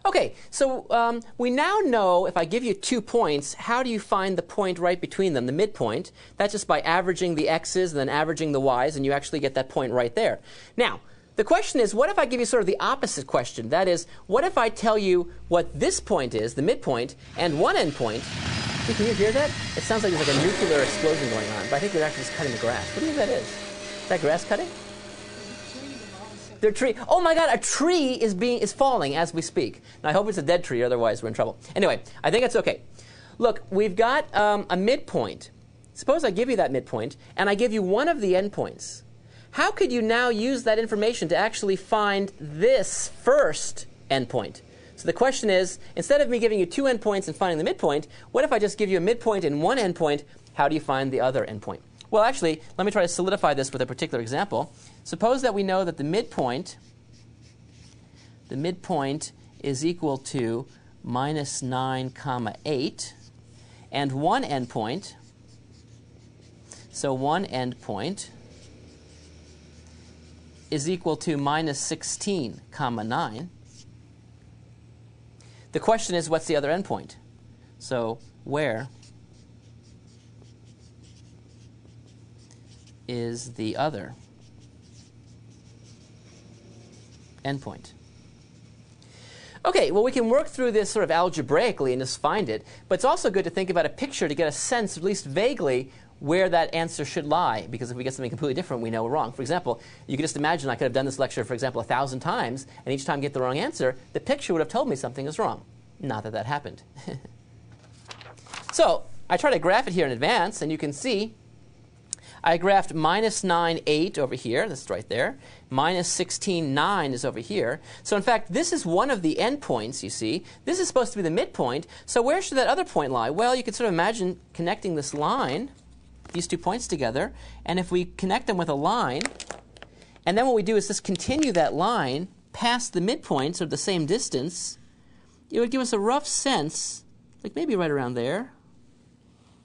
Okay, so we now know if I give you 2 points, how do you find the point right between them, the midpoint? That's just by averaging the x's and then averaging the y's, and you actually get that point right there. Now, the question is, what if I give you sort of the opposite question? That is, what if I tell you what this point is, the midpoint, and one endpoint? Can you hear that? It sounds like there's like a nuclear explosion going on, but I think they're actually just cutting the grass. What do you think that is? Is that grass cutting? Their tree. Oh my God! A tree is falling as we speak. Now I hope it's a dead tree, otherwise we're in trouble. Anyway, I think it's okay. Look, we've got a midpoint. Suppose I give you that midpoint, and I give you one of the endpoints. How could you now use that information to actually find this first endpoint? So the question is, instead of me giving you 2 endpoints and finding the midpoint, what if I just give you a midpoint and one endpoint? How do you find the other endpoint? Well, actually, let me try to solidify this with a particular example. Suppose that we know that the midpoint is equal to minus 9, 8, and one endpoint. So one endpoint is equal to minus 16, 9. The question is, what's the other endpoint? So where is the other endpoint? Okay, well, we can work through this sort of algebraically and just find it, but it's also good to think about a picture to get a sense, at least vaguely, where that answer should lie, because if we get something completely different, we know we're wrong. For example, you can just imagine I could have done this lecture, for example, 1,000 times, and each time get the wrong answer, the picture would have told me something is wrong. Not that that happened. So I try to graph it here in advance, and you can see I graphed minus 9, 8 over here. That's right there. Minus 16, 9 is over here. So in fact, this is one of the endpoints, you see. This is supposed to be the midpoint. So where should that other point lie? Well, you could sort of imagine connecting this line, these 2 points together. And if we connect them with a line, and then what we do is just continue that line past the midpoint, so the same distance, it would give us a rough sense, like maybe right around there.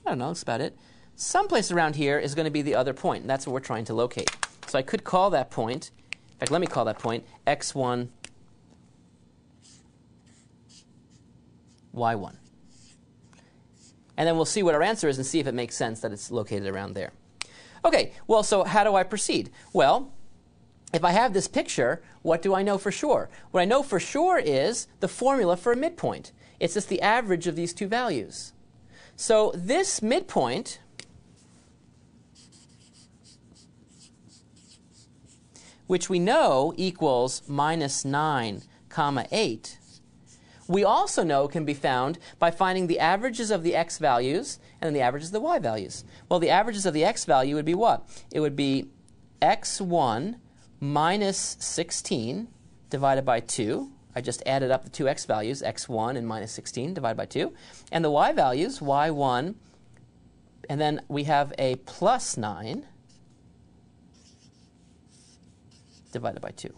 I don't know, that's about it. Someplace around here is going to be the other point, and that's what we're trying to locate. So I could call that point, in fact, let me call that point x1, y1. And then we'll see what our answer is and see if it makes sense that it's located around there. Okay, well, so how do I proceed? Well, if I have this picture, what do I know for sure? What I know for sure is the formula for a midpoint. It's just the average of these 2 values. So this midpoint which we know equals minus 9, 8, we also know can be found by finding the averages of the x values and then the averages of the y values. Well, the averages of the x value would be what? It would be x1 minus 16 divided by 2. I just added up the 2 x values, x1 and minus 16 divided by 2. And the y values, y1, and then we have a plus 9 divided by 2.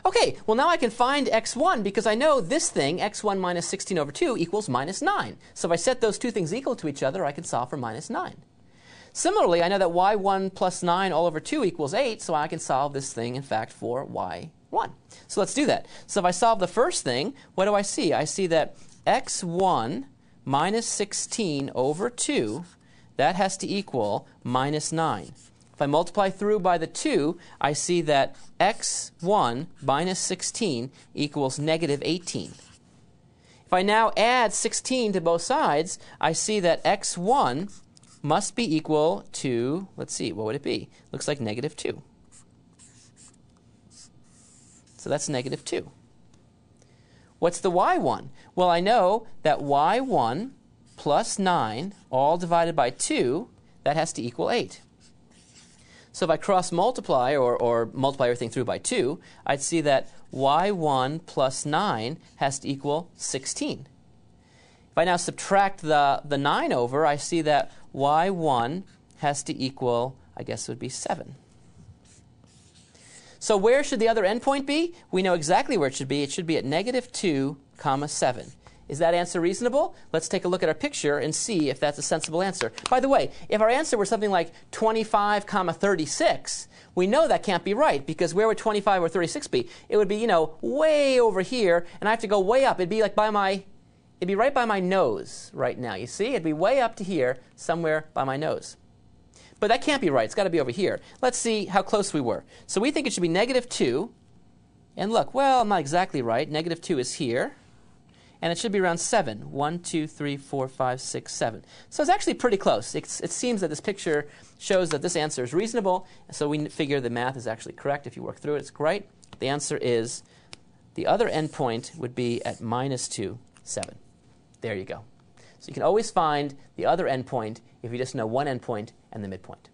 Okay, well now I can find x1 because I know this thing, x1 minus 16 over 2, equals minus 9. So if I set those 2 things equal to each other, I can solve for minus 9. Similarly, I know that y1 plus 9 all over 2 equals 8, so I can solve this thing, in fact, for y1. So let's do that. So if I solve the first thing, what do I see? I see that x1 minus 16 over 2, that has to equal minus 9. If I multiply through by the 2, I see that x1 minus 16 equals negative 18. If I now add 16 to both sides, I see that x1 must be equal to, let's see, what would it be? Looks like negative 2. So that's negative 2. What's the y1? Well, I know that y1 plus 9, all divided by 2, that has to equal 8. So if I cross-multiply or multiply everything through by 2, I'd see that y1 plus 9 has to equal 16. If I now subtract the 9 over, I see that y1 has to equal, I guess it would be 7. So where should the other endpoint be? We know exactly where it should be. It should be at negative 2, 7. Is that answer reasonable? Let's take a look at our picture and see if that's a sensible answer. By the way, if our answer were something like 25, 36, we know that can't be right, because where would 25 or 36 be? It would be, you know, way over here, and I have to go way up. It'd be like it'd be right by my nose right now. You see? It'd be way up to here, somewhere by my nose. But that can't be right. It's got to be over here. Let's see how close we were. So we think it should be -2. And look, well, I'm not exactly right. -2 is here. And it should be around 7. 1, 2, 3, 4, 5, 6, 7. So it's actually pretty close. It seems that this picture shows that this answer is reasonable. So we figure the math is actually correct. If you work through it, it's great. The answer is the other endpoint would be at -2, 7. There you go. So you can always find the other endpoint if you just know one endpoint and the midpoint.